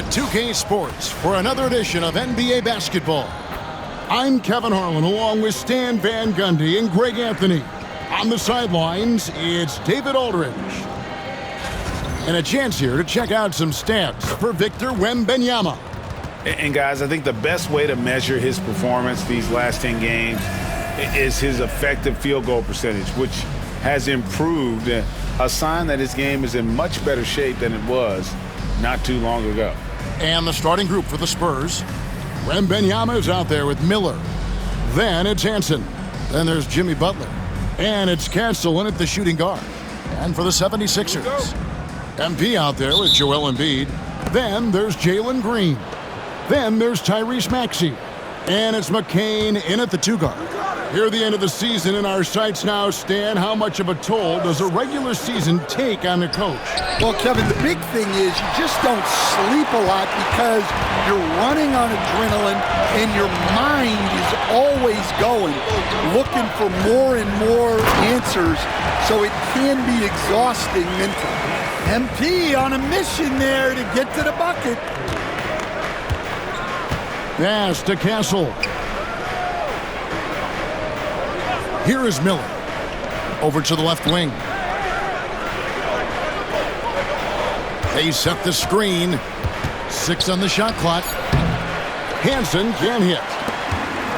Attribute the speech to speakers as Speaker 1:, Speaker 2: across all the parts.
Speaker 1: to 2K Sports for another edition of NBA basketball. I'm Kevin Harlan along with Stan Van Gundy and Greg Anthony. On the sidelines, it's David Aldridge. And a chance here to check out some stats for Victor Wembanyama.
Speaker 2: And guys, I think the best way to measure his performance these last 10 games is his effective field goal percentage, which has improved, a sign that his game is in much better shape than it was not too long ago.
Speaker 1: And the starting group for the Spurs. Wembanyama is out there with Miller. Then it's Hansen. Then there's Jimmy Butler. And it's Castle in at the shooting guard. And for the 76ers, MP out there with Joel Embiid. Then there's Jalen Green. Then there's Tyrese Maxey. And it's McCain in at the two guard. Here at the end of the season in our sights now, Stan, how much of a toll does a regular season take on the coach?
Speaker 3: Well, Kevin, the big thing is you just don't sleep a lot because you're running on adrenaline and your mind is always going, looking for more and more answers, so it can be exhausting mentally. MP on a mission there to get to the bucket.
Speaker 1: Pass to Castle. Here is Miller. Over to the left wing. They set the screen. 6 on the shot clock. Hansen can hit.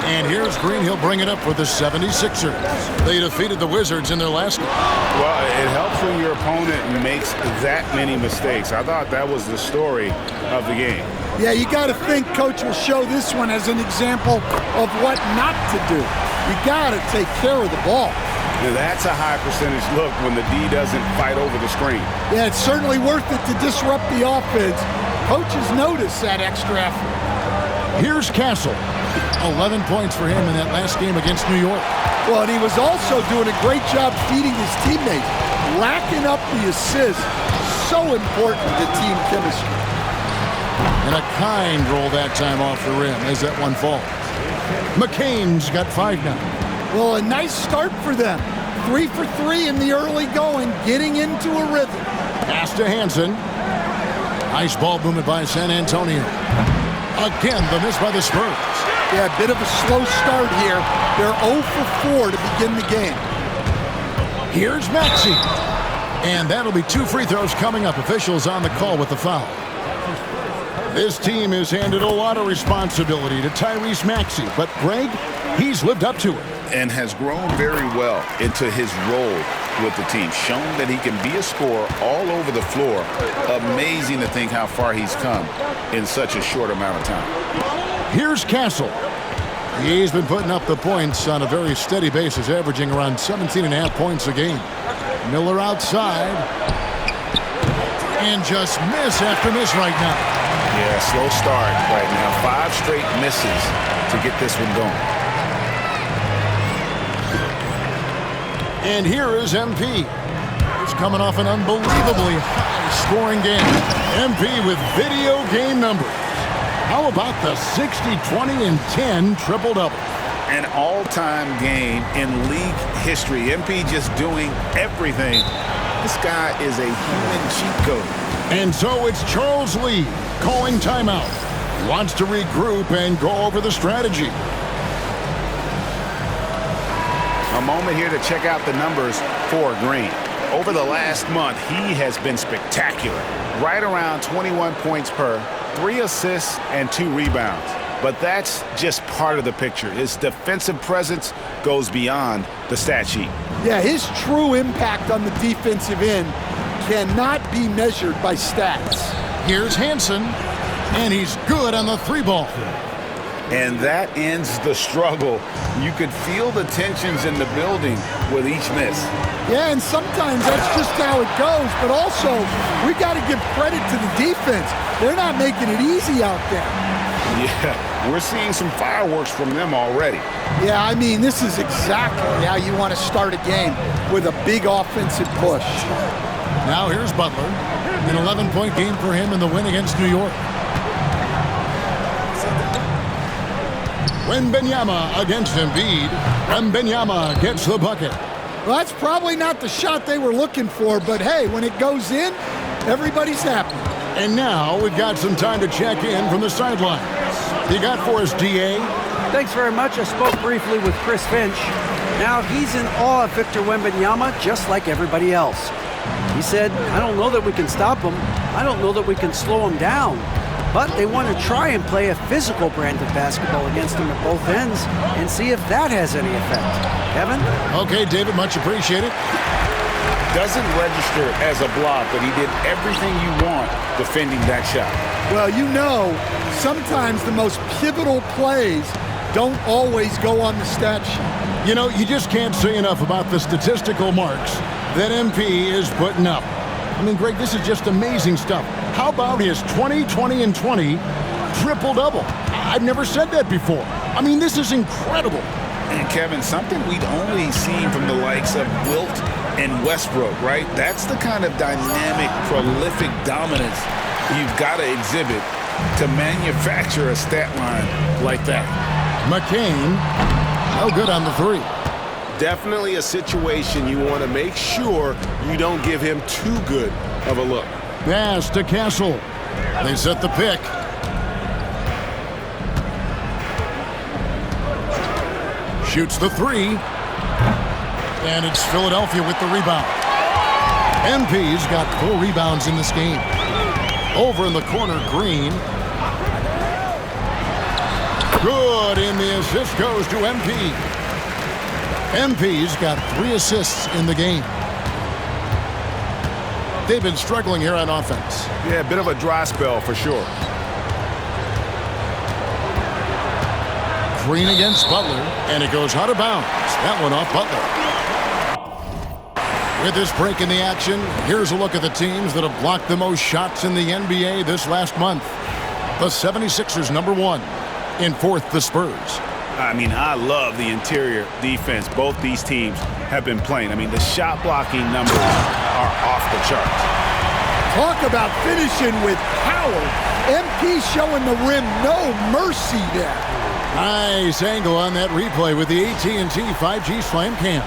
Speaker 1: And here's Green. He'll bring it up for the 76ers. They defeated the Wizards in their last game.
Speaker 2: Well, it helps when your opponent makes that many mistakes. I thought that was the story of the game.
Speaker 3: Yeah, you got to think Coach will show this one as an example of what not to do. You got to take care of the ball.
Speaker 2: Now that's a high percentage look when the D doesn't fight over the screen.
Speaker 3: Yeah, it's certainly worth it to disrupt the offense. Coaches notice that extra effort.
Speaker 1: Here's Castle. 11 points for him in that last game against New York.
Speaker 3: Well, and he was also doing a great job feeding his teammates, racking up the assists. So important to team chemistry.
Speaker 1: And a kind roll that time off the rim as that one falls. McCain's got 5 now.
Speaker 3: Well, a nice start for them. 3 for 3 in the early going, getting into a rhythm.
Speaker 1: Pass to Hansen. Nice ball movement by San Antonio. Again, the miss by the Spurs.
Speaker 3: Yeah, a bit of a slow start here. They're 0 for 4 to begin the game.
Speaker 1: Here's Maxey. And that'll be 2 free throws coming up. Officials on the call with the foul. This team has handed a lot of responsibility to Tyrese Maxey, but Greg, he's lived up to it.
Speaker 2: And has grown very well into his role with the team, shown that he can be a scorer all over the floor. Amazing to think how far he's come in such a short amount of time.
Speaker 1: Here's Castle. He's been putting up the points on a very steady basis, averaging around 17.5 points a game. Miller outside. And just miss after miss right now.
Speaker 2: Yeah, slow start right now. 5 straight misses to get this one going.
Speaker 1: And here is MP. He's coming off an unbelievably high-scoring game. MP with video game numbers. How about the 60, 20, and 10 triple-double?
Speaker 2: An all-time game in league history. MP just doing everything. This guy is a human cheat code.
Speaker 1: And so it's Charles Lee calling timeout. Wants to regroup and go over the strategy.
Speaker 2: A moment here to check out the numbers for Green. Over the last month, he has been spectacular. Right around 21 points per, 3 assists, and 2 rebounds. But that's just part of the picture. His defensive presence goes beyond the stat sheet.
Speaker 3: Yeah, his true impact on the defensive end cannot be measured by stats.
Speaker 1: Here's Hansen, and he's good on the 3-ball.
Speaker 2: And that ends the struggle. You could feel the tensions in the building with each miss.
Speaker 3: Yeah, and sometimes that's just how it goes, but also we got to give credit to the defense. They're not making it easy out there.
Speaker 2: Yeah, we're seeing some fireworks from them already.
Speaker 3: Yeah, I mean, this is exactly how you want to start a game, with a big offensive push.
Speaker 1: Now here's Butler. An 11-point game for him in the win against New York. Wembanyama against Embiid. Wembanyama gets the bucket.
Speaker 3: Well, that's probably not the shot they were looking for, but hey, when it goes in, everybody's happy.
Speaker 1: And now we've got some time to check in from the sidelines. You got for us, DA?
Speaker 4: Thanks very much. I spoke briefly with Chris Finch. Now he's in awe of Victor Wembanyama, just like everybody else. He said, I don't know that we can stop him. I don't know that we can slow him down. But they want to try and play a physical brand of basketball against him at both ends and see if that has any effect. Kevin?
Speaker 1: Okay, David, much appreciated.
Speaker 2: Doesn't register as a block, but he did everything you want defending that shot.
Speaker 3: Well, you know, sometimes the most pivotal plays don't always go on the stat sheet.
Speaker 1: You know, you just can't say enough about the statistical marks that MP is putting up. I mean, Greg, this is just amazing stuff. How about his 20, 20, and 20 triple-double? I've never said that before. I mean, this is incredible.
Speaker 2: And Kevin, something we'd only seen from the likes of Wilt and Westbrook, right? That's the kind of dynamic, prolific dominance you've got to exhibit to manufacture a stat line like that.
Speaker 1: McCain, no good on the three.
Speaker 5: Definitely a situation you want to make sure you don't give him too good of a look.
Speaker 1: Pass to Castle. They set the pick. Shoots the three. And it's Philadelphia with the rebound. MP's got 4 rebounds in this game. Over in the corner, Green. Good, and the assist goes to MP. MP's got 3 assists in the game. They've been struggling here on offense.
Speaker 2: Yeah, a bit of a dry spell for sure.
Speaker 1: Green against Butler, and it goes out of bounds. That one off Butler. With this break in the action, here's a look at the teams that have blocked the most shots in the NBA this last month. The 76ers, number 1. In 4th, the Spurs.
Speaker 2: I mean, I love the interior defense both these teams have been playing. I mean, the shot blocking numbers are off the charts.
Speaker 3: Talk about finishing with power. MP showing the rim no mercy there.
Speaker 1: Nice angle on that replay with the AT&T 5G Slam Cam.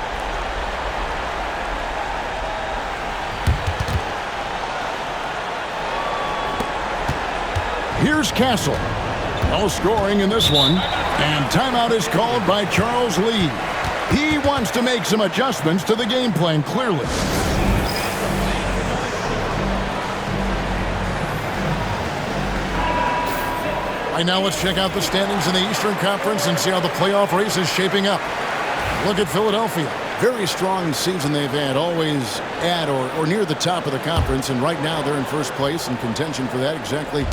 Speaker 1: Here's Castle. No scoring in this one. And timeout is called by Charles Lee. He wants to make some adjustments to the game plan, clearly. Right now, let's check out the standings in the Eastern Conference and see how the playoff race is shaping up. Look at Philadelphia. Very strong season they've had, always at or near the top of the conference, and right now they're in first place in contention for that, exactly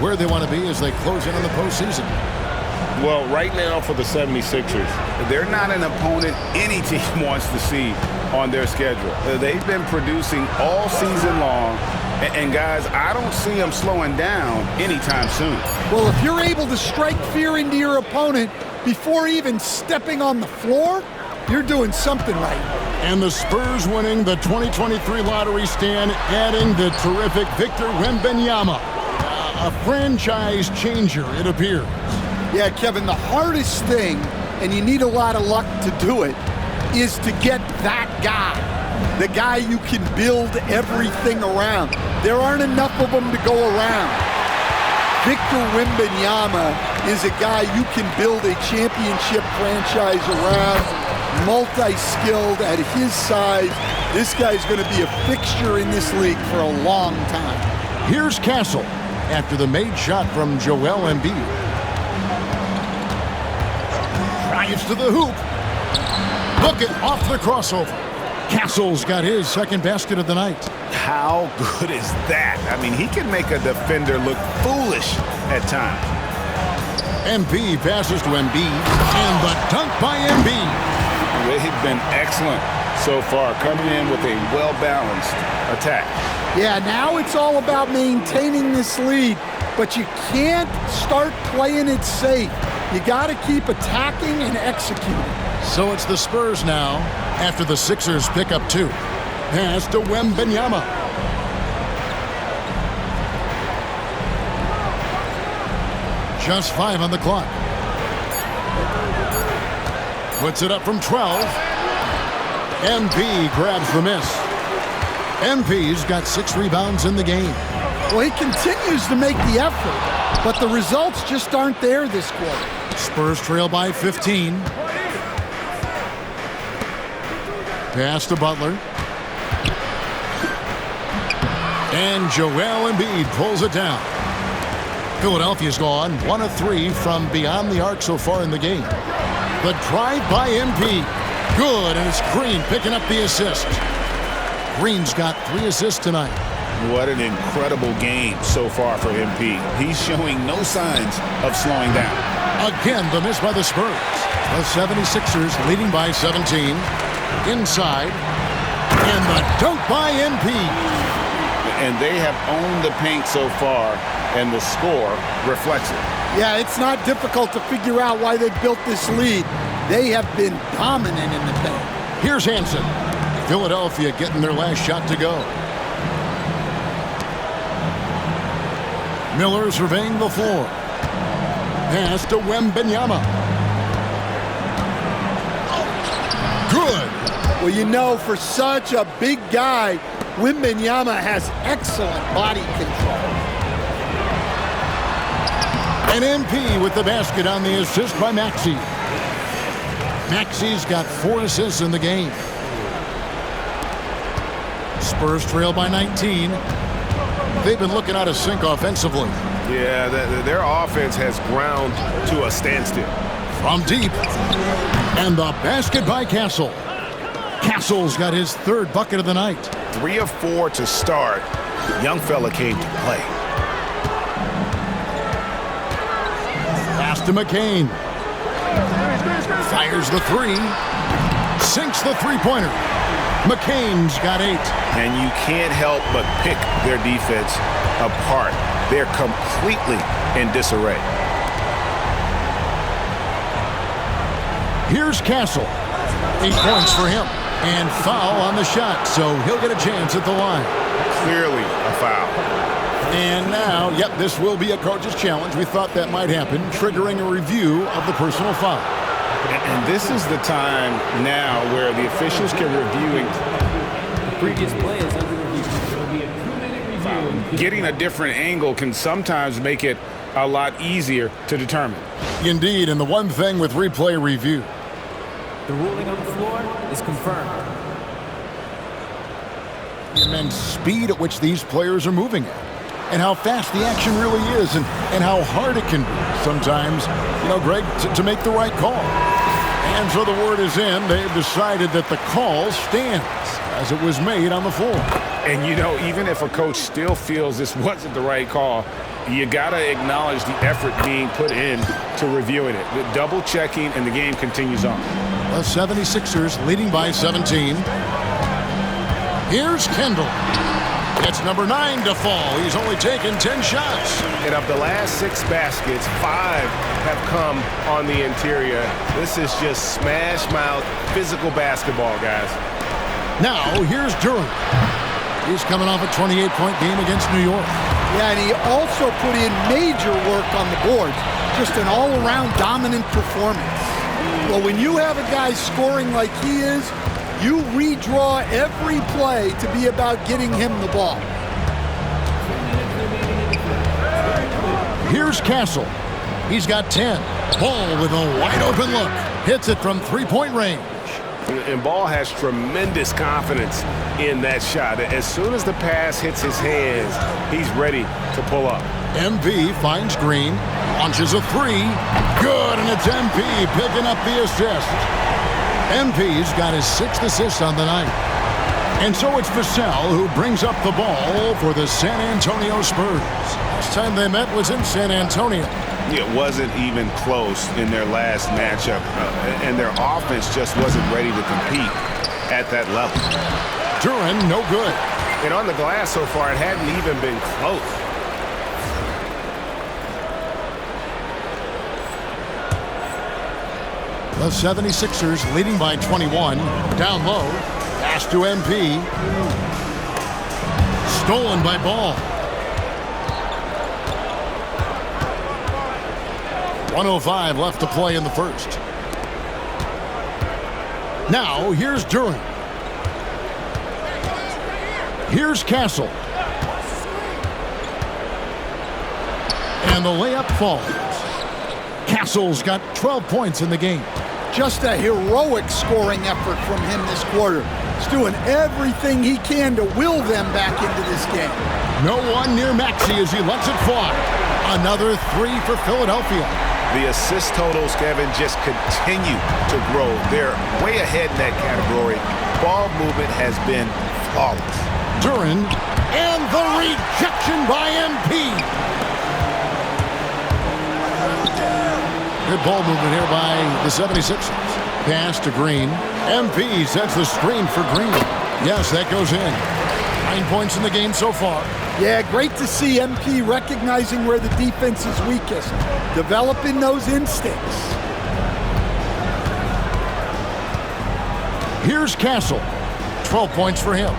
Speaker 1: where they want to be as they close in on the postseason.
Speaker 5: Well, right now for the 76ers,
Speaker 2: they're not an opponent any team wants to see on their schedule. They've been producing all season long, and guys, I don't see them slowing down anytime soon.
Speaker 3: Well, if you're able to strike fear into your opponent before even stepping on the floor, you're doing something right.
Speaker 1: And the Spurs winning the 2023 lottery stand, adding the terrific Victor Wembanyama. A franchise changer, it appears.
Speaker 3: Yeah, Kevin, the hardest thing, and you need a lot of luck to do it, is to get that guy. The guy you can build everything around. There aren't enough of them to go around. Victor Wembanyama is a guy you can build a championship franchise around. Multi-skilled at his size. This guy's going to be a fixture in this league for a long time.
Speaker 1: Here's Castle after the made shot from Joel Embiid. Drives to the hoop. Look it off the crossover. Castle's got his second basket of the night.
Speaker 2: How good is that? I mean, he can make a defender look foolish at times.
Speaker 1: Embiid passes to Embiid, and the dunk by Embiid.
Speaker 2: They've been excellent so far, coming in with a well-balanced attack.
Speaker 3: Yeah, now it's all about maintaining this lead, but you can't start playing it safe. You got to keep attacking and executing.
Speaker 1: So it's the Spurs now after the Sixers pick up 2. Pass to Wembanyama. Just 5 on the clock. Puts it up from 12. MP grabs the miss. MP's got 6 rebounds in the game.
Speaker 3: Well, he continues to make the effort, but the results just aren't there this quarter.
Speaker 1: Spurs trail by 15. Pass to Butler. And Joel Embiid pulls it down. Philadelphia's gone 1 of 3 from beyond the arc so far in the game. The drive by Embiid. Good, and it's Green picking up the assist. Green's got 3 assists tonight.
Speaker 2: What an incredible game so far for MP. He's showing no signs of slowing down.
Speaker 1: Again, the miss by the Spurs. The 76ers leading by 17. Inside. And the dunk by MP.
Speaker 2: And they have owned the paint so far, and the score reflects it.
Speaker 3: Yeah, it's not difficult to figure out why they built this lead. They have been dominant in the paint.
Speaker 1: Here's Hansen. Philadelphia getting their last shot to go. Miller surveying the floor. Pass to Wembanyama. Good.
Speaker 3: Well, you know, for such a big guy, Wembanyama has excellent body control.
Speaker 1: And MP with the basket on the assist by Maxey. Maxey's got 4 assists in the game. Spurs trail by 19. They've been looking out of sync offensively.
Speaker 5: Yeah, their offense has ground to a standstill.
Speaker 1: From deep. And the basket by Castle. Castle's got his 3rd bucket of the night.
Speaker 2: 3 of 4 to start. Young fella came to play.
Speaker 1: Pass to McCain. Fires the 3. Sinks the three-pointer. McCain's got 8.
Speaker 2: And you can't help but pick their defense apart. They're completely in disarray.
Speaker 1: Here's Castle. 8 points for him. And foul on the shot, so he'll get a chance at the line.
Speaker 5: Clearly a foul.
Speaker 1: And now, yep, this will be a coach's challenge. We thought that might happen, triggering a review of the personal foul.
Speaker 2: And this is the time now where the officials can review
Speaker 6: Previous play is under review. There will be a 2-minute review.
Speaker 2: Getting a different angle can sometimes make it a lot easier to determine.
Speaker 1: Indeed, and the one thing with replay review.
Speaker 6: The ruling on the floor is confirmed.
Speaker 1: The immense speed at which these players are moving at, and how fast the action really is, and how hard it can be sometimes, you know, Greg, to make the right call. And so the word is in. They've decided that the call stands as it was made on the floor.
Speaker 2: And, you know, even if a coach still feels this wasn't the right call, you got to acknowledge the effort being put in to reviewing it. The double checking, and the game continues on.
Speaker 1: The 76ers leading by 17. Here's Kendall. It's number 9 to fall. He's only taken 10 shots.
Speaker 5: And of the last 6 baskets, 5 have come on the interior. This is just smash mouth physical basketball, guys.
Speaker 1: Now, here's Durant. He's coming off a 28-point game against New York.
Speaker 3: Yeah, and he also put in major work on the boards. Just an all-around dominant performance. Well, when you have a guy scoring like he is, you redraw every play to be about getting him the ball.
Speaker 1: Here's Castle. He's got 10. Ball with a wide-open look. Hits it from 3-point range.
Speaker 5: And Ball has tremendous confidence in that shot. As soon as the pass hits his hands, he's ready to pull up.
Speaker 1: MP finds Green, launches a 3. Good, and it's MP picking up the assist. MP's got his 6th assist on the night. And so it's Vassell who brings up the ball for the San Antonio Spurs. Last time they met was in San Antonio.
Speaker 2: It wasn't even close in their last matchup, and their offense just wasn't ready to compete at that level.
Speaker 1: Duran, no good.
Speaker 5: And on the glass so far, it hadn't even been close.
Speaker 1: The 76ers leading by 21. Down low. Pass to MP. Stolen by Ball. 1:05 left to play in the first. Now, here's Durant. Here's Castle. And the layup falls. Castle's got 12 points in the game.
Speaker 3: Just a heroic scoring effort from him this quarter. He's doing everything he can to will them back into this game.
Speaker 1: No one near Maxey as he lets it fly. Another 3 for Philadelphia.
Speaker 2: The assist totals, Kevin, just continue to grow. They're way ahead in that category. Ball movement has been flawless.
Speaker 1: Duran, and the rejection by MP. Good ball movement here by the 76ers. Pass to Green. MP sets the screen for Green. Yes, that goes in. 9 points in the game so far.
Speaker 3: Yeah, great to see MP recognizing where the defense is weakest, developing those instincts.
Speaker 1: Here's Castle. 12 points for him.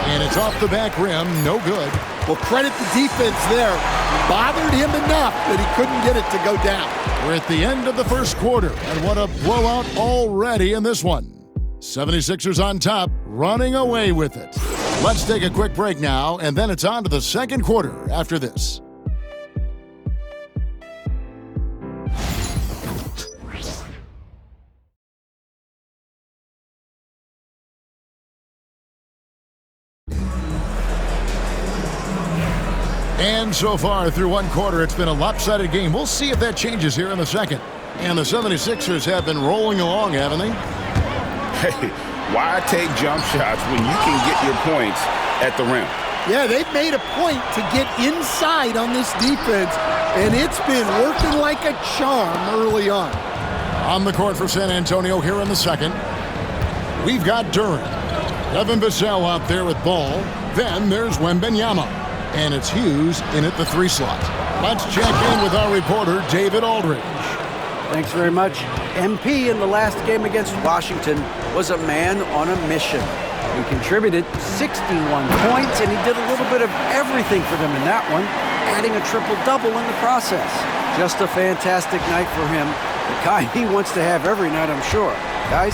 Speaker 1: And it's off the back rim, no good.
Speaker 3: Well, credit the defense there. Bothered him enough that he couldn't get it to go down.
Speaker 1: We're at the end of the first quarter, and what a blowout already in this one. 76ers on top, running away with it. Let's take a quick break now, and then it's on to the second quarter after this. And so far through one quarter, it's been a lopsided game. We'll see if that changes here in the second. And the 76ers have been rolling along, haven't they?
Speaker 2: Hey, why take jump shots when you can get your points at the rim?
Speaker 3: Yeah, they've made a point to get inside on this defense, and it's been working like a charm early on.
Speaker 1: On the court for San Antonio here in the second. We've got Duran. Devin Vassell out there with ball. Then there's Wemba Yama. And it's Hughes in at the 3 slot. Let's check in with our reporter, David Aldridge.
Speaker 4: Thanks very much. MP in the last game against Washington was a man on a mission. He contributed 61 points, and he did a little bit of everything for them in that one, adding a triple-double in the process. Just a fantastic night for him, the kind he wants to have every night, I'm sure. Guys?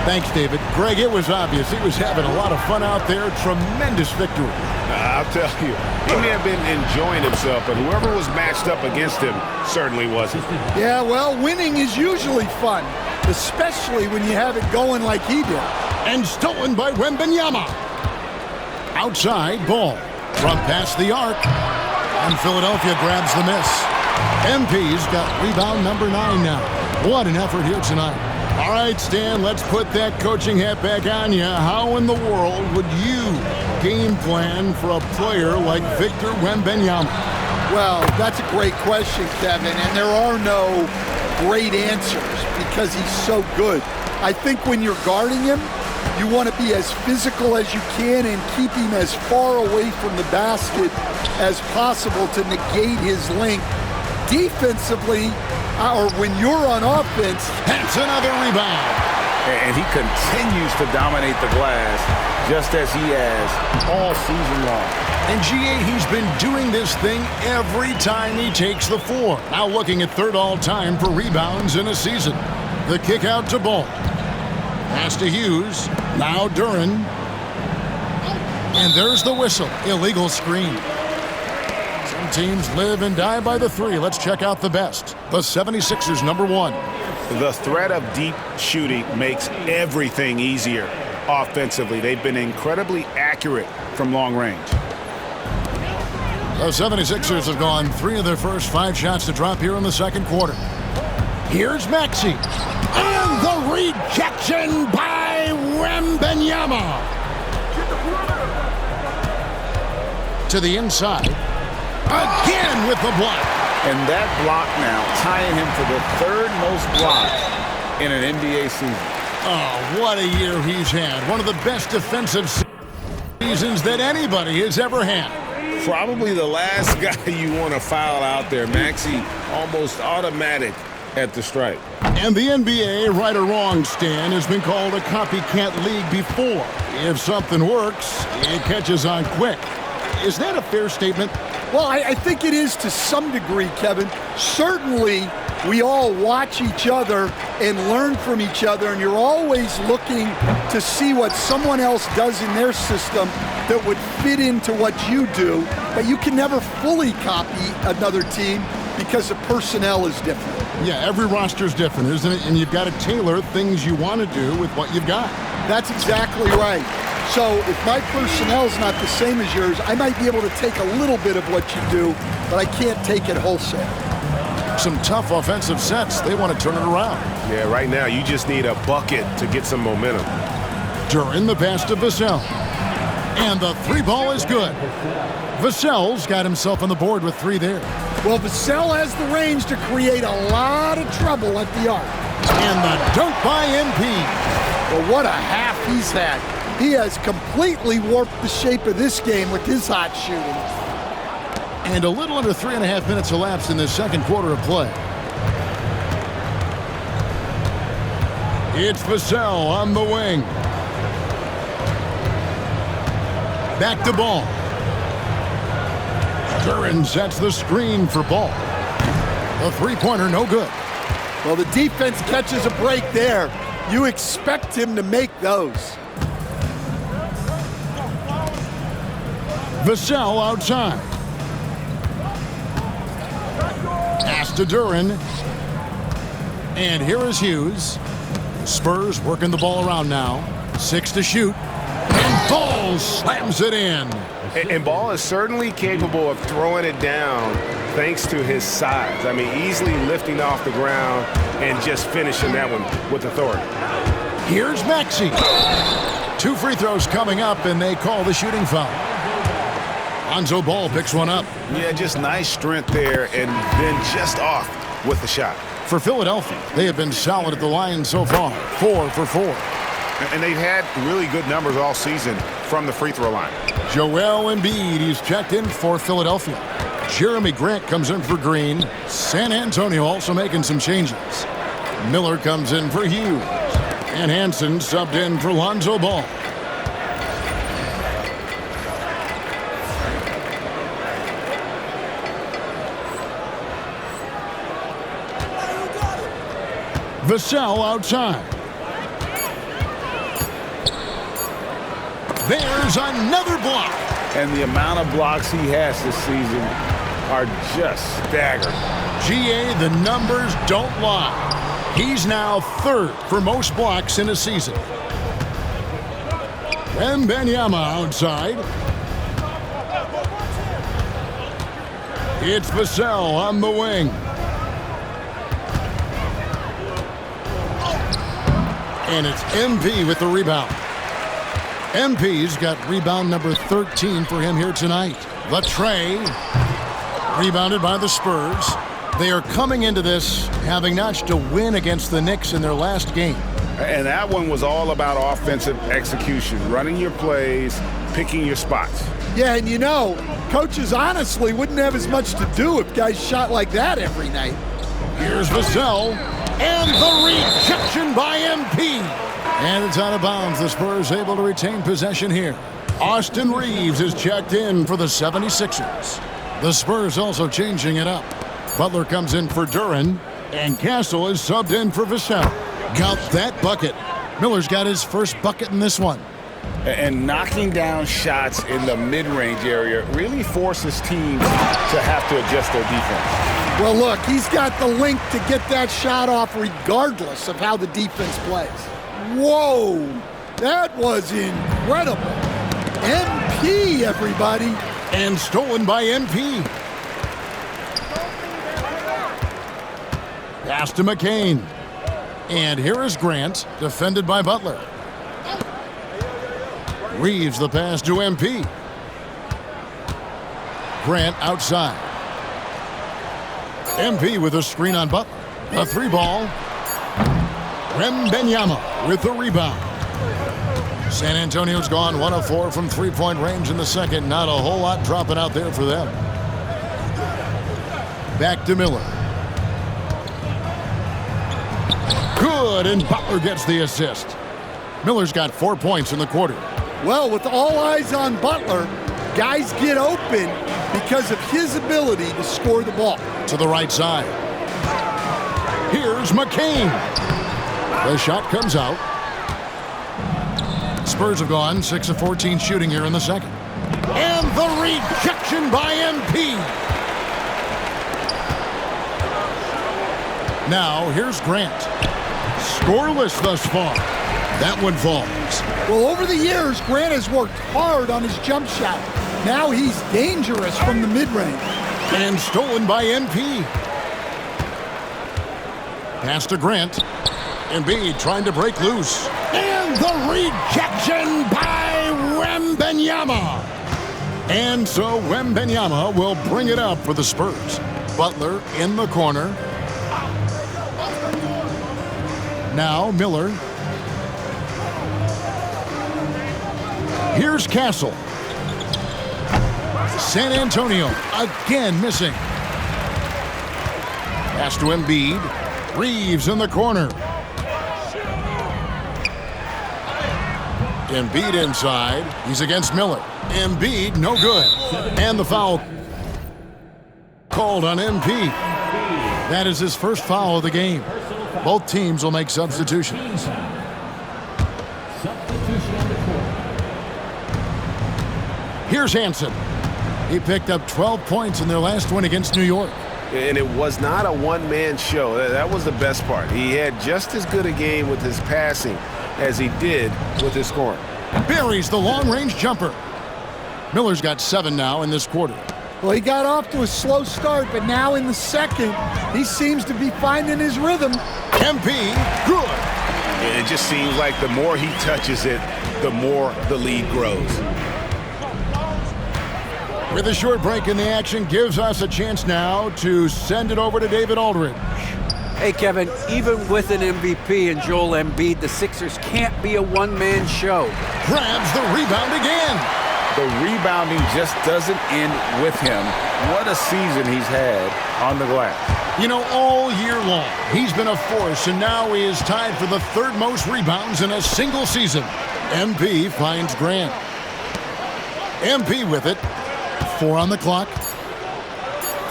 Speaker 1: Thanks, David. Greg, it was obvious he was having a lot of fun out there. Tremendous victory.
Speaker 2: I'll tell you, he may have been enjoying himself, but whoever was matched up against him certainly wasn't.
Speaker 3: Yeah, well, winning is usually fun, especially when you have it going like he did.
Speaker 1: And stolen by Wemba Yama. Outside ball. From past the arc. And Philadelphia grabs the miss. MP's got rebound number 9 now. What an effort here tonight. All right, Stan, let's put that coaching hat back on you. How in the world would you game plan for a player like Victor Wembanyama?
Speaker 3: Well, that's a great question, Kevin, and there are no great answers because he's so good. I think when you're guarding him, you want to be as physical as you can and keep him as far away from the basket as possible to negate his length. Defensively, or when you're on offense,
Speaker 1: that's another rebound.
Speaker 2: And he continues to dominate the glass just as he has all season long.
Speaker 1: And GA, he's been doing this thing every time he takes the floor. Now looking at 3rd all-time for rebounds in a season. The kick out to Ball. Pass to Hughes. Now Duran. And there's the whistle. Illegal screen. Some teams live and die by the 3. Let's check out the best. The 76ers, number 1.
Speaker 2: The threat of deep shooting makes everything easier offensively. They've been incredibly accurate from long range.
Speaker 1: The 76ers have gone 3 of their first 5 shots to drop here in the second quarter. Here's Maxey. And the rejection by Wembanyama. To the inside. Again with the block.
Speaker 2: And that block now tying him for the 3rd most blocks in an NBA season.
Speaker 1: Oh, what a year he's had. One of the best defensive seasons that anybody has ever had.
Speaker 5: Probably the last guy you want to foul out there. Maxey almost automatic at the stripe.
Speaker 1: And the NBA, right or wrong, Stan, has been called a copycat league before. If something works, it catches on quick. Is that a fair statement?
Speaker 3: well, I think it is to some degree, Kevin. Certainly, we all watch each other and learn from each other, and you're always looking to see what someone else does in their system that would fit into what you do, but you can never fully copy another team because the personnel is different.
Speaker 1: Yeah, every roster's different, isn't it? And you've got to tailor things you want to do with what you've got.
Speaker 3: That's exactly right. So if my personnel's not the same as yours, I might be able to take a little bit of what you do, but I can't take it wholesale.
Speaker 1: Some tough offensive sets. They want to turn it around.
Speaker 5: Yeah, right now you just need a bucket to get some momentum.
Speaker 1: During the pass to Vassell. And the three ball is good. Vassell's got himself on the board with 3 there.
Speaker 3: Well, Vassell has the range to create a lot of trouble at the arc.
Speaker 1: And the dunk by MP.
Speaker 3: Well, what a half he's had. He has completely warped the shape of this game with his hot shooting.
Speaker 1: And a little under 3.5 minutes elapsed in the second quarter of play. It's Vassell on the wing. Back to Ball. Duren sets the screen for Ball. The three-pointer no good.
Speaker 3: Well, the defense catches a break there. You expect him to make those.
Speaker 1: Vassell outside. Pass to Duren. And here is Hughes. Spurs working the ball around now. 6 to shoot. And Ball slams it in.
Speaker 5: And Ball is certainly capable of throwing it down thanks to his size. I mean, easily lifting off the ground and just finishing that one with authority.
Speaker 1: Here's Maxey. 2 free throws coming up, and they call the shooting foul. Lonzo Ball picks one up.
Speaker 2: Yeah, just nice strength there, and then just off with the shot.
Speaker 1: For Philadelphia, they have been solid at the line so far. 4 for 4.
Speaker 2: And they've had really good numbers all season from the free throw line.
Speaker 1: Joel Embiid, he's checked in for Philadelphia. Jeremy Grant comes in for Green. San Antonio also making some changes. Miller comes in for Hughes. And Hansen subbed in for Lonzo Ball. Vassell outside. There's another block.
Speaker 5: And the amount of blocks he has this season are just staggering.
Speaker 1: GA, the numbers don't lie. He's now 3rd for most blocks in a season. Wemban Yama outside. It's Vassell on the wing. And it's MP with the rebound. MP's got rebound number 13 for him here tonight. The tray, rebounded by the Spurs. They are coming into this having notched a win against the Knicks in their last game.
Speaker 2: And that one was all about offensive execution, running your plays, picking your spots.
Speaker 3: Yeah, and you know, coaches honestly wouldn't have as much to do if guys shot like that every night.
Speaker 1: Here's Vassell, and the rejection by MP. And it's out of bounds. The Spurs able to retain possession here. Austin Reeves is checked in for the 76ers. The Spurs also changing it up. Butler comes in for Duren, and Castle is subbed in for Vassell. Got that bucket. Miller's got his first bucket in this one.
Speaker 2: And knocking down shots in the mid-range area really forces teams to have to adjust their defense.
Speaker 3: Well, look, he's got the link to get that shot off regardless of how the defense plays. Whoa, that was incredible. MP, everybody.
Speaker 1: And stolen by MP. Pass to McCain. And here is Grant, defended by Butler. Reeves the pass to MP. Grant outside. MP with a screen on Butler. A 3-ball. Wemban Yama with the rebound. San Antonio's gone 1 of 4 from three-point range in the second. Not a whole lot dropping out there for them. Back to Miller. Good, and Butler gets the assist. Miller's got 4 points in the quarter.
Speaker 3: Well, with all eyes on Butler, guys get open because of his ability to score the ball.
Speaker 1: To the right side. Here's McCain. The shot comes out. Spurs have gone 6 of 14 shooting here in the second. And the rejection by MP. Now, here's Grant. Scoreless thus far. That one falls.
Speaker 3: Well, over the years, Grant has worked hard on his jump shot. Now he's dangerous from the mid-range.
Speaker 1: And stolen by MP. Pass to Grant. Embiid trying to break loose. And the rejection by Wembanyama. And so Wembanyama will bring it up for the Spurs. Butler in the corner. Now Miller. Here's Castle. San Antonio again missing. Pass to Embiid. Reeves in the corner. Embiid inside. He's against Miller. Embiid, no good. And the foul called on MP. That is his first foul of the game. Both teams will make substitutions.
Speaker 6: Substitution on the court.
Speaker 1: Here's Hansen. He picked up 12 points in their last win against New York.
Speaker 5: And it was not a one-man show. That was the best part. He had just as good a game with his passing as he did with his scoring.
Speaker 1: Buries the long-range jumper. Miller's got 7 now in this quarter.
Speaker 3: Well, he got off to a slow start, but now in the second, he seems to be finding his rhythm.
Speaker 1: MP, good.
Speaker 5: And it just seems like the more he touches it, the more the lead grows.
Speaker 1: With a short break in the action, gives us a chance now to send it over to David Aldridge.
Speaker 4: Hey, Kevin, even with an MVP and Joel Embiid, the Sixers can't be a one-man show.
Speaker 1: Grabs the rebound again.
Speaker 2: The rebounding just doesn't end with him. What a season he's had on the glass.
Speaker 1: You know, all year long, he's been a force, and now he is tied for the 3rd most rebounds in a single season. MP finds Grant. MP with it. 4 on the clock.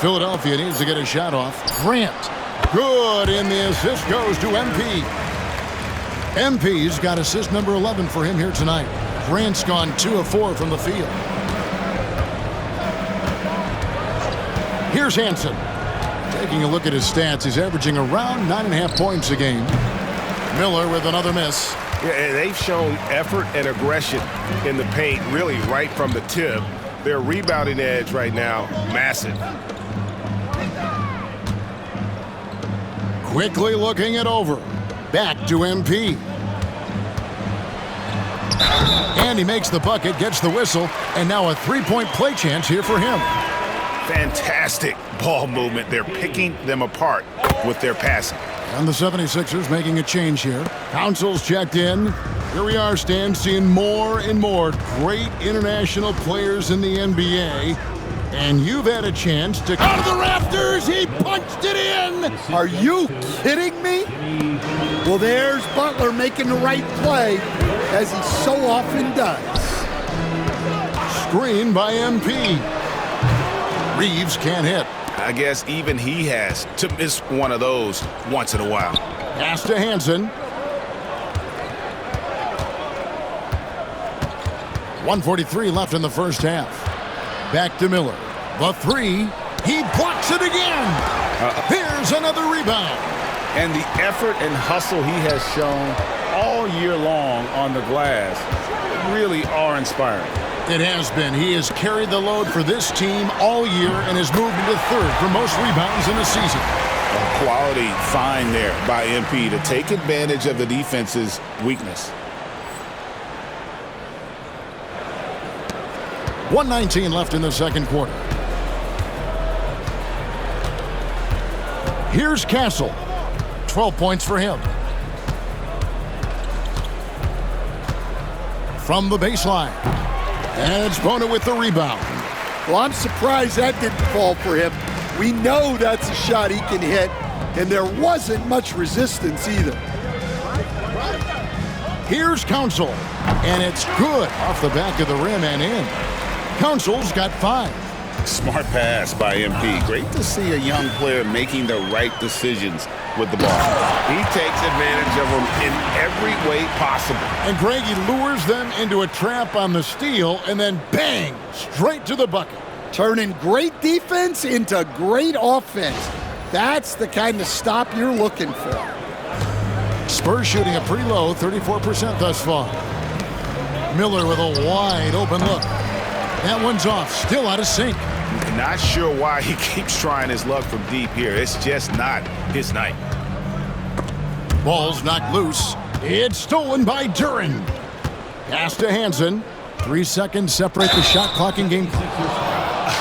Speaker 1: Philadelphia needs to get a shot off. Grant. Good, and the assist goes to MP. MP's got assist number 11 for him here tonight. Grant's gone 2 of 4 from the field. Here's Hansen. Taking a look at his stats, he's averaging around 9.5 points a game. Miller with another miss.
Speaker 5: Yeah, and they've shown effort and aggression in the paint, really right from the tip. Their rebounding edge right now, massive.
Speaker 1: Quickly looking it over. Back to MP. And he makes the bucket, gets the whistle, and now a 3-point play chance here for him.
Speaker 5: Fantastic ball movement. They're picking them apart with their passing.
Speaker 1: And the 76ers making a change here. Council's checked in. Here we are, Stan, seeing more and more great international players in the NBA. And you've had a chance to... Out of the rafters, he punched it in!
Speaker 3: Are you kidding me? Well, there's Butler making the right play, as he so often does.
Speaker 1: Screen by MP. Reeves can't hit.
Speaker 5: I guess even he has to miss one of those once in a while.
Speaker 1: Pass to Hansen. 1:43 left in the first half. Back to Miller. The 3. He blocks it again. Here's another rebound.
Speaker 2: And the effort and hustle he has shown all year long on the glass really are inspiring.
Speaker 1: It has been. He has carried the load for this team all year and has moved into 3rd for most rebounds in the season.
Speaker 2: A quality find there by MP to take advantage of the defense's weakness.
Speaker 1: 1:19 left in the second quarter. Here's Castle. 12 points for him. From the baseline. And it's Bona with the rebound.
Speaker 3: Well, I'm surprised that didn't fall for him. We know that's a shot he can hit, and there wasn't much resistance either.
Speaker 1: Here's Council, and it's good off the back of the rim and in. Council's got 5.
Speaker 2: Smart pass by MP. Great to see a young player making the right decisions with the ball.
Speaker 5: He takes advantage of them in every way possible.
Speaker 1: And Greg, he lures them into a trap on the steal, and then bang, straight to the bucket.
Speaker 3: Turning great defense into great offense. That's the kind of stop you're looking for.
Speaker 1: Spurs shooting a pretty low 34% thus far. Miller with a wide open look. That one's off, still out of sync.
Speaker 2: Not sure why he keeps trying his luck from deep here. It's just not his night.
Speaker 1: Ball's knocked loose. It's stolen by Duran. Pass to Hansen. 3 seconds separate the shot clock and game clock.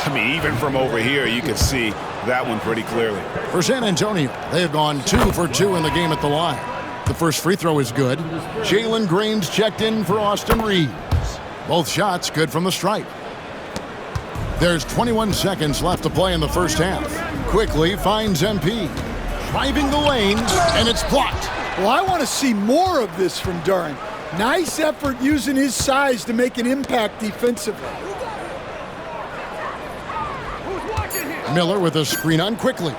Speaker 2: I mean, even from over here, you can see that one pretty clearly.
Speaker 1: For San Antonio, they have gone 2 for 2 in the game at the line. The first free throw is good. Jalen Green's checked in for Austin Reeves. Both shots good from the stripe. There's 21 seconds left to play in the first half. Quickly finds MP. Driving the lane, and it's blocked.
Speaker 3: Well, I want to see more of this from Duran. Nice effort using his size to make an impact defensively.
Speaker 1: Miller with a screen on quickly.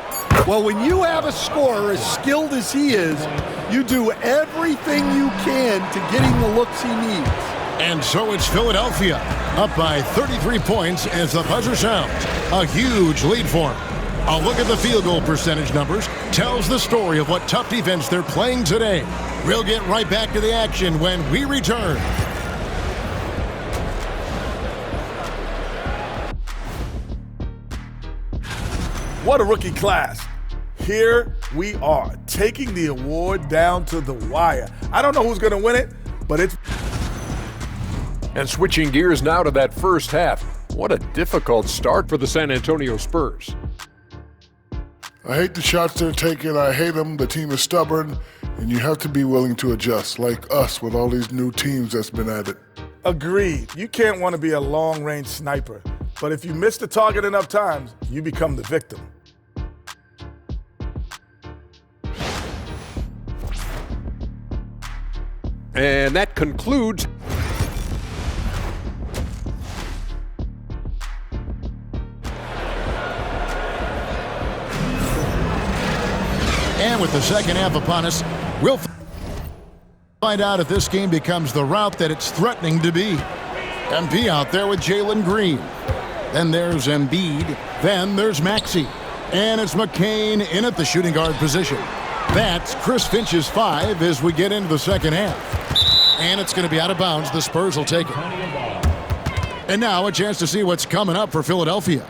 Speaker 3: Well, when you have a scorer as skilled as he is, you do everything you can to get him the looks he needs.
Speaker 1: And so it's Philadelphia, up by 33 points as the buzzer sounds. A huge lead for them. A look at the field goal percentage numbers tells the story of what tough defense they're playing today. We'll get right back to the action when we return.
Speaker 7: What a rookie class. Here we are, taking the award down to the wire. I don't know who's going to win it, but it's...
Speaker 8: And switching gears now to that first half. What a difficult start for the San Antonio Spurs.
Speaker 9: I hate the shots they're taking. I hate them. The team is stubborn, and you have to be willing to adjust, like us with all these new teams that's been added.
Speaker 7: Agreed. You can't want to be a long-range sniper, but if you miss the target enough times, you become the victim.
Speaker 8: And that concludes.
Speaker 1: And with the second half upon us, we'll find out if this game becomes the route that it's threatening to be. MP out there with Jalen Green. Then there's Embiid. Then there's Maxey. And it's McCain in at the shooting guard position. That's Chris Finch's 5 as we get into the second half. And it's going to be out of bounds. The Spurs will take it. And now a chance to see what's coming up for Philadelphia.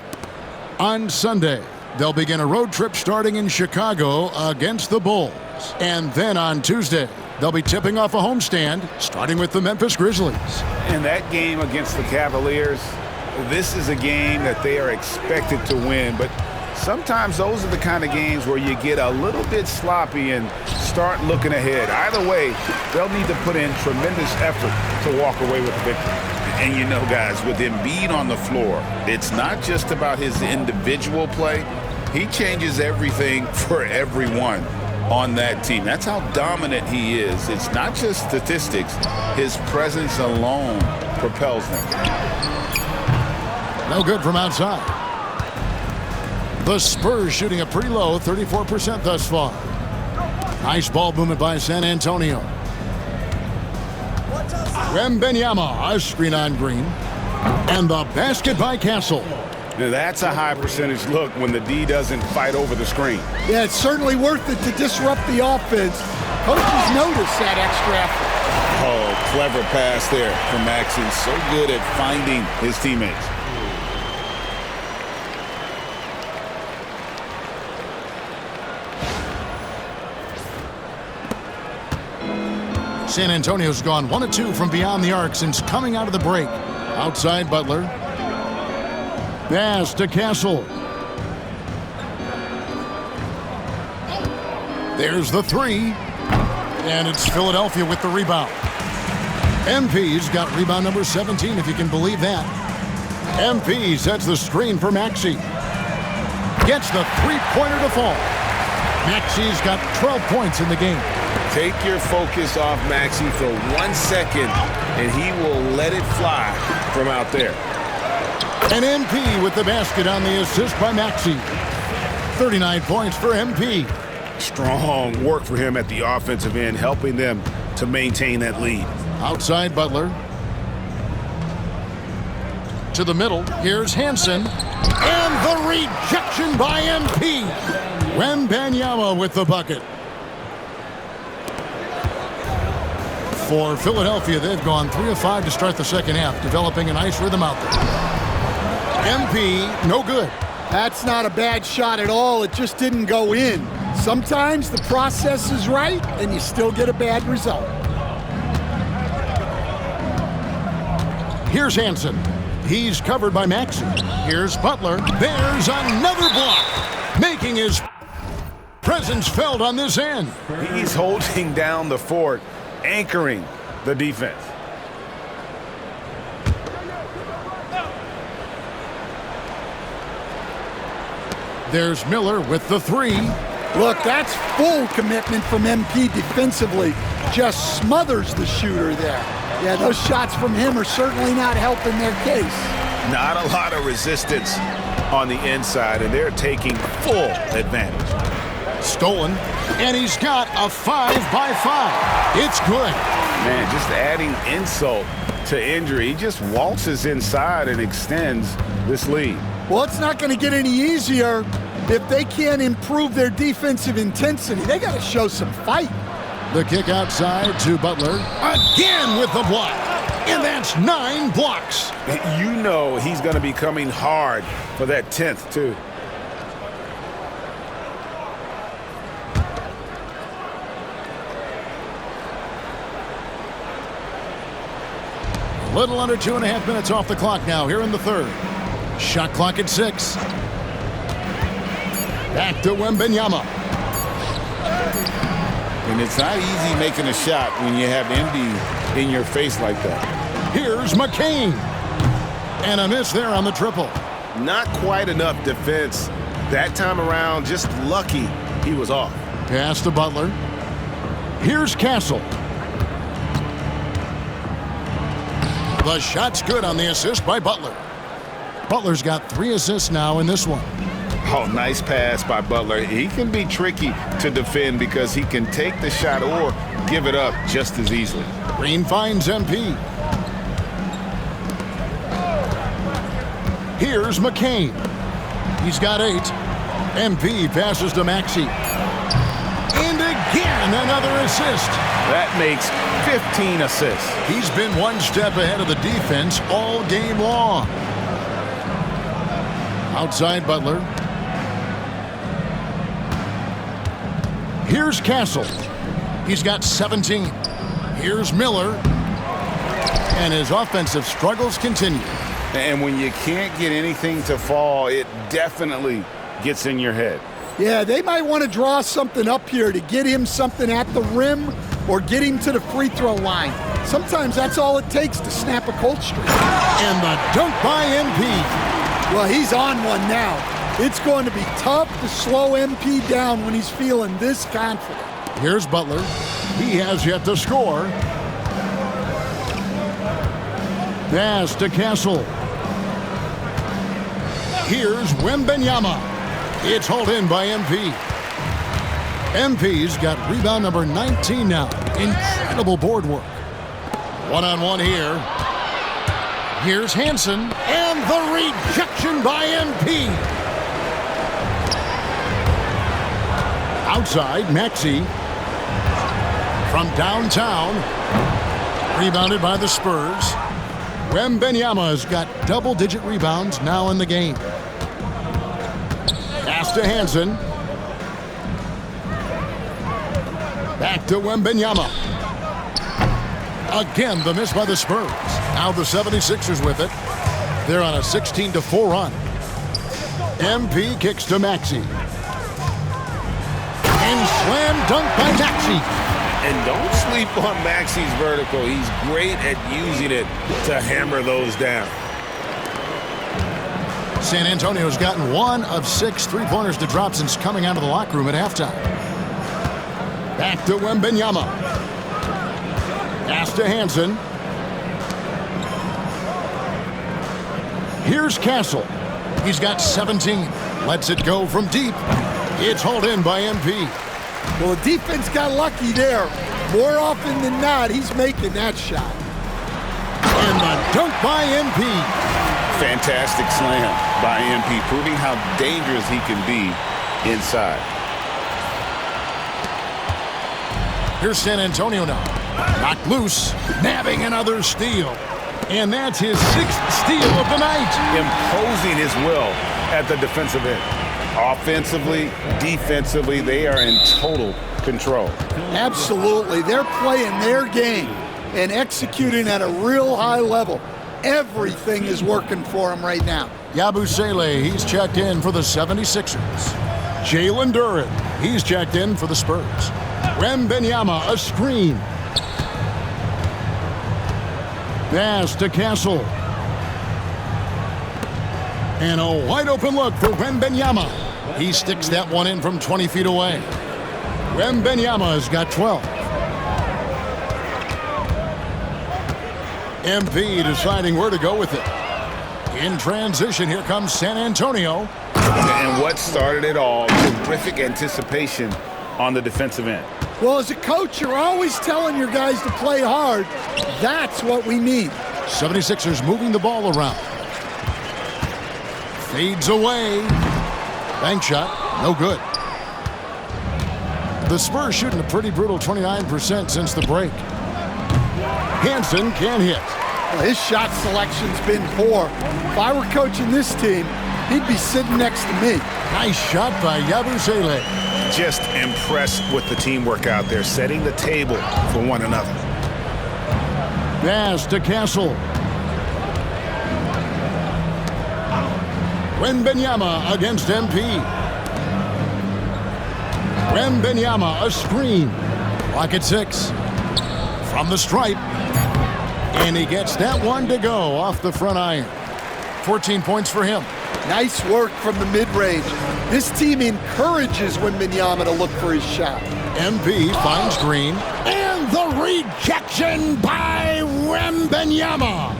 Speaker 1: On Sunday, they'll begin a road trip starting in Chicago against the Bulls. And then on Tuesday, they'll be tipping off a homestand, starting with the Memphis Grizzlies.
Speaker 2: And that game against the Cavaliers, this is a game that they are expected to win, but sometimes those are the kind of games where you get a little bit sloppy and start looking ahead. Either way, they'll need to put in tremendous effort to walk away with the victory. And you know, guys, with Embiid on the floor, it's not just about his individual play. He changes everything for everyone on that team. That's how dominant he is. It's not just statistics. His presence alone propels them.
Speaker 1: No good from outside. The Spurs shooting a pretty low 34% thus far. Nice ball movement by San Antonio. Wem Benyama, a screen on Green. And the basket by Castle.
Speaker 2: Now that's a high percentage look when the D doesn't fight over the screen.
Speaker 3: Yeah, it's certainly worth it to disrupt the offense. Coaches notice that extra effort.
Speaker 2: Oh, clever pass there from Maxey. So good at finding his teammates.
Speaker 1: San Antonio's gone 1 of 2 from beyond the arc since coming out of the break. Outside Butler. Pass to Castle. There's the 3. And it's Philadelphia with the rebound. MP's got rebound number 17, if you can believe that. MP sets the screen for Maxey. Gets the three-pointer to fall. Maxey's got 12 points in the game.
Speaker 5: Take your focus off Maxey for 1 second, and he will let it fly from out there.
Speaker 1: And MP with the basket on the assist by Maxey. 39 points for MP.
Speaker 2: Strong work for him at the offensive end, helping them to maintain that lead.
Speaker 1: Outside Butler. To the middle. Here's Hansen. And the rejection by MP. Wemban Yama with the bucket. For Philadelphia, they've gone 3 of 5 to start the second half, developing a nice rhythm out there. MP, no good.
Speaker 3: That's not a bad shot at all. It just didn't go in. Sometimes the process is right, and you still get a bad result.
Speaker 1: Here's Hansen. He's covered by Maxey. Here's Butler. There's another block, making his presence felt on this end.
Speaker 2: He's holding down the fort, anchoring the defense.
Speaker 1: There's Miller with the 3.
Speaker 3: Look, that's full commitment from MP defensively. Just smothers the shooter there. Yeah, those shots from him are certainly not helping their case.
Speaker 2: Not a lot of resistance on the inside, and they're taking full advantage.
Speaker 1: Stolen, and he's got a 5 by 5. It's good.
Speaker 2: Man, just adding insult to injury. He just waltzes inside and extends this lead.
Speaker 3: Well, it's not going to get any easier if they can't improve their defensive intensity. They got to show some fight.
Speaker 1: The kick outside to Butler. Again with the block. And that's 9 blocks.
Speaker 2: You know he's going to be coming hard for that 10th, too.
Speaker 1: A little under 2.5 minutes off the clock now here in the third. Shot clock at 6. Back to Wemban Yama.
Speaker 2: And it's not easy making a shot when you have Indy in your face like that.
Speaker 1: Here's McCain. And a miss there on the triple.
Speaker 2: Not quite enough defense that time around. Just lucky he was off.
Speaker 1: Pass to Butler. Here's Castle. The shot's good on the assist by Butler. Butler's got 3 assists now in this one.
Speaker 2: Oh, nice pass by Butler. He can be tricky to defend because he can take the shot or give it up just as easily.
Speaker 1: Green finds MP. Here's McCain. He's got 8. MP passes to Maxey. And again, another assist.
Speaker 2: That makes 15 assists.
Speaker 1: He's been one step ahead of the defense all game long. Outside Butler. Here's Castle. He's got 17. Here's Miller. And his offensive struggles continue.
Speaker 2: And when you can't get anything to fall, it definitely gets in your head.
Speaker 3: Yeah, they might want to draw something up here to get him something at the rim or get him to the free throw line. Sometimes that's all it takes to snap a cold streak.
Speaker 1: And the dunk by MP.
Speaker 3: Well, he's on one now. It's going to be tough to slow MP down when he's feeling this confident.
Speaker 1: Here's Butler. He has yet to score. Pass to Castle. Here's Wemban Yama. It's hauled in by MP. MP's got rebound number 19 now. Incredible board work. One-on-one here. Here's Hansen. And the rejection by MP. Outside, Maxey. From downtown. Rebounded by the Spurs. Wemban Yama has got double-digit rebounds now in the game. Pass to Hansen. Back to Wemban Yama. Again, the miss by the Spurs. Now the 76ers with it. They're on a 16-4 run. MP kicks to Maxey. And slam dunk by Maxey.
Speaker 2: And don't sleep on Maxey's vertical. He's great at using it to hammer those down.
Speaker 1: San Antonio's gotten 1 of 6 three-pointers to drop since coming out of the locker room at halftime. Back to Wemban Yama. Pass to Hansen. Here's Castle. He's got 17. Lets it go from deep. It's hauled in by MP.
Speaker 3: Well, the defense got lucky there. More often than not, he's making that shot.
Speaker 1: And the dunk by MP.
Speaker 2: Fantastic slam by MP, proving how dangerous he can be inside.
Speaker 1: Here's San Antonio now. Knocked loose, nabbing another steal. And that's his 6th steal of the night.
Speaker 2: Imposing his will at the defensive end. Offensively, defensively, they are in total control.
Speaker 3: Absolutely. They're playing their game and executing at a real high level. Everything is working for him right now.
Speaker 1: Yabusele, he's checked in for the 76ers. Jalen Duren, he's checked in for the Spurs. Wembanyama, a screen. Pass to Castle. And a wide open look for Wembanyama. He sticks that one in from 20 feet away. Wembanyama's got 12. MP deciding where to go with it. In transition, here comes San Antonio.
Speaker 2: And what started it all, terrific anticipation on the defensive end.
Speaker 3: Well, as a coach, you're always telling your guys to play hard. That's what we need.
Speaker 1: 76ers moving the ball around. Fades away. Bank shot, no good. The Spurs shooting a pretty brutal 29% since the break. Hansen can't hit.
Speaker 3: Well, his shot selection's been poor. If I were coaching this team, he'd be sitting next to me.
Speaker 1: Nice shot by Yabusele.
Speaker 2: Just impressed with the teamwork out there, setting the table for one another.
Speaker 1: Pass to Castle. Wembanyama against MP. Wembanyama, a screen. Lock at 6. From the stripe. And he gets that one to go off the front iron. 14 points for him.
Speaker 3: Nice work from the mid-range. This team encourages Wembanyama to look for his shot.
Speaker 1: MP finds Green. And the rejection by Wembanyama.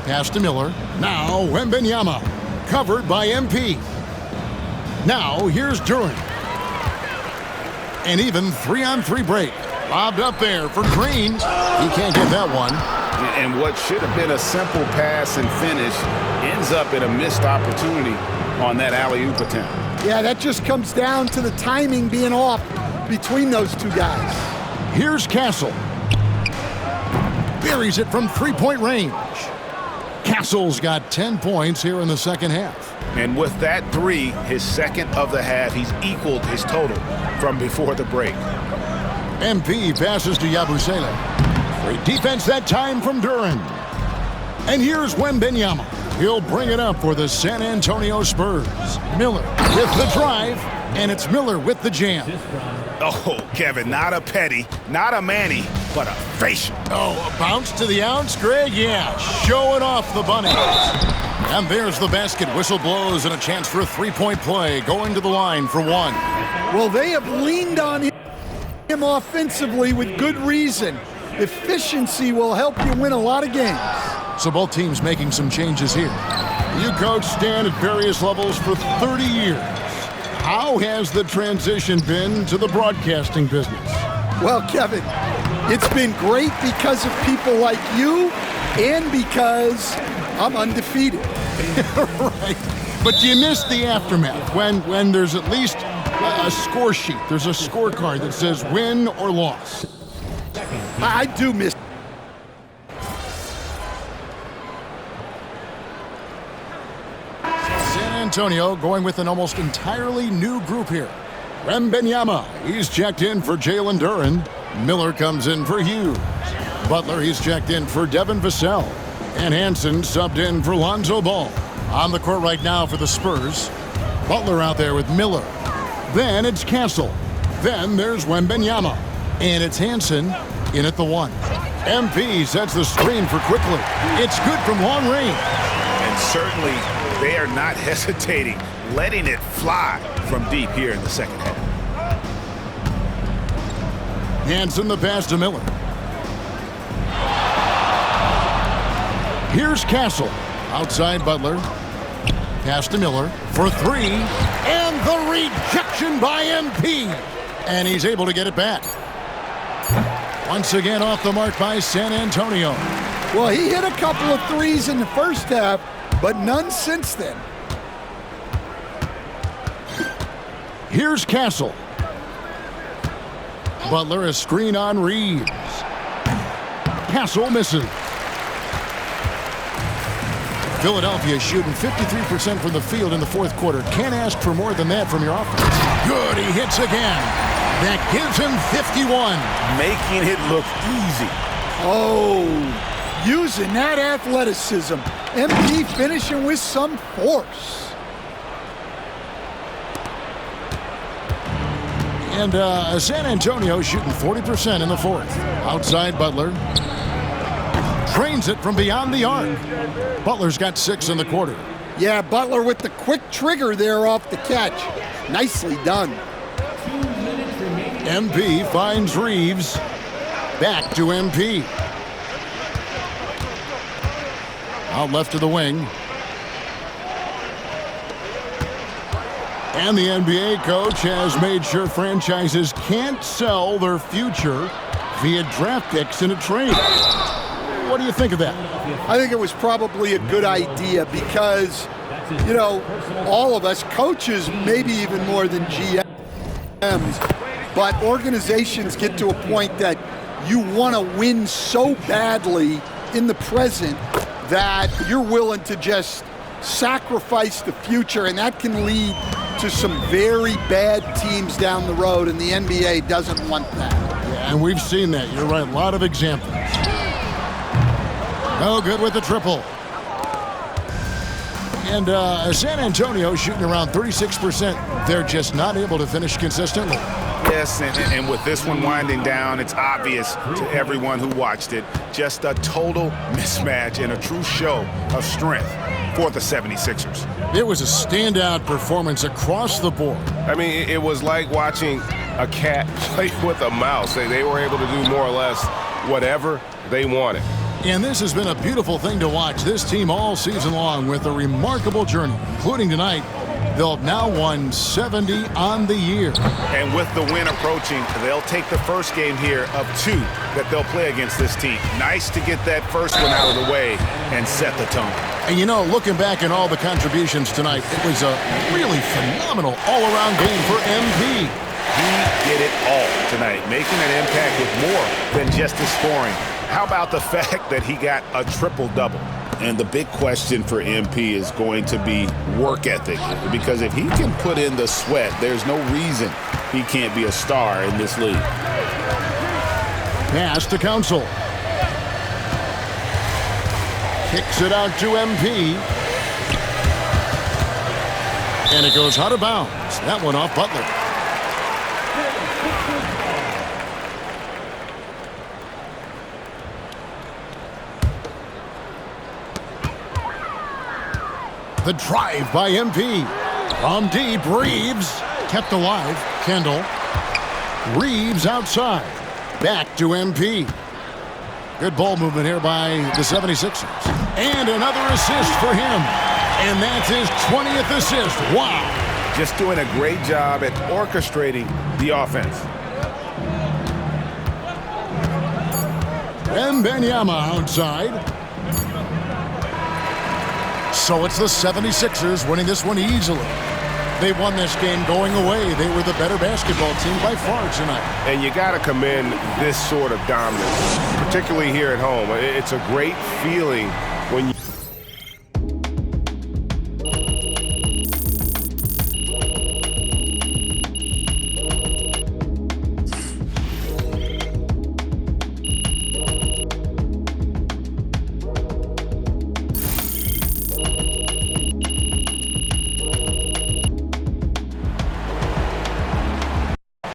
Speaker 1: Pass to Miller. Now Wembanyama. Covered by MP. Now here's Duren. An even 3-on-3 break. Lobbed up there for Green. He can't get that one.
Speaker 2: And what should have been a simple pass and finish ends up in a missed opportunity on that alley-oop attempt.
Speaker 3: Yeah, that just comes down to the timing being off between those two guys.
Speaker 1: Here's Castle. Buries it from three-point range. Castle's got 10 points here in the second half.
Speaker 2: And with that 3, his second of the half, he's equaled his total from before the break.
Speaker 1: MP passes to Yabusele. Great defense that time from Duren. And here's Wembanyama. He'll bring it up for the San Antonio Spurs. Miller with the drive, and it's Miller with the jam.
Speaker 2: Oh, Kevin, not a petty, not a Manny, but a facial.
Speaker 1: Oh, a bounce to the ounce, Greg? Yeah, showing off the bunny. And there's the basket. Whistle blows and a chance for a three-point play. Going to the line for 1.
Speaker 3: Well, they have leaned on him offensively with good reason. Efficiency will help you win a lot of games.
Speaker 1: So both teams making some changes here. You coach Stan at various levels for 30 years. How has the transition been to the broadcasting business?
Speaker 3: Well, Kevin, it's been great because of people like you and because I'm undefeated.
Speaker 1: Right. But you miss the aftermath when there's at least a score sheet. There's a scorecard that says win or loss.
Speaker 3: I do miss.
Speaker 1: San Antonio going with an almost entirely new group here. Wembanyama, he's checked in for Jalen Duren. Miller comes in for Hughes. Butler, he's checked in for Devin Vassell. And Hansen subbed in for Lonzo Ball. On the court right now for the Spurs. Butler out there with Miller. Then it's Castle. Then there's Wembanyama. And it's Hansen in at the 1. MP sets the screen for quickly. It's good from long range.
Speaker 2: And certainly they are not hesitating, letting it fly from deep here in the second half.
Speaker 1: Hansen the pass to Miller. Here's Castle. Outside Butler. Pass to Miller for three. And the rejection by MP. And he's able to get it back. Once again off the mark by San Antonio.
Speaker 3: Well, he hit a couple of threes in the first half, but none since then.
Speaker 1: Here's Castle. Butler a screen on Reeves. Castle misses. Philadelphia shooting 53% from the field in the fourth quarter. Can't ask for more than that from your offense. Good, he hits again. That gives him 51.
Speaker 2: Making it look easy.
Speaker 3: Oh, using that athleticism. MP finishing with some force.
Speaker 1: And San Antonio shooting 40% in the fourth. Outside Butler. Drains it from beyond the arc. Butler's got 6 in the quarter.
Speaker 3: Yeah, Butler with the quick trigger there off the catch. Nicely done.
Speaker 1: MP finds Reeves. Back to MP. Out left to the wing. And the NBA coach has made sure franchises can't sell their future via draft picks in a trade. What do you think of that?
Speaker 3: I think it was probably a good idea because, you know, all of us, coaches, maybe even more than GMs, but organizations get to a point that you want to win so badly in the present that you're willing to just sacrifice the future, and that can lead to some very bad teams down the road, and the NBA doesn't want that.
Speaker 1: Yeah, and we've seen that. You're right, a lot of examples. No good with the triple. And San Antonio shooting around 36%. They're just not able to finish consistently.
Speaker 2: Yes, and with this one winding down, it's obvious to everyone who watched it. Just a total mismatch and a true show of strength for the 76ers.
Speaker 1: It was a standout performance across the board.
Speaker 5: I mean, it was like watching a cat play with a mouse. They were able to do more or less whatever they wanted.
Speaker 1: And this has been a beautiful thing to watch this team all season long with a remarkable journey, including tonight. They'll have now won 70 on the year.
Speaker 2: And with the win approaching, they'll take the first game here of 2 that they'll play against this team. Nice to get that first one out of the way and set the tone.
Speaker 1: And you know, looking back at all the contributions tonight, it was a really phenomenal all-around game for MP.
Speaker 2: He did it all tonight, making an impact with more than just his scoring. How about the fact that he got a triple-double? And the big question for MP is going to be work ethic, because if he can put in the sweat, there's no reason he can't be a star in this league.
Speaker 1: Pass to Council. Kicks it out to MP. And it goes out of bounds. That one off Butler. The drive by MP. From deep, Reeves. Kept alive. Kendall. Reeves outside. Back to MP. Good ball movement here by the 76ers. And another assist for him. And that's his 20th assist. Wow.
Speaker 2: Just doing a great job at orchestrating the offense.
Speaker 1: Wemban Yama outside. So it's the 76ers winning this one easily. They won this game going away. They were the better basketball team by far tonight.
Speaker 5: And you got to commend this sort of dominance, particularly here at home. It's a great feeling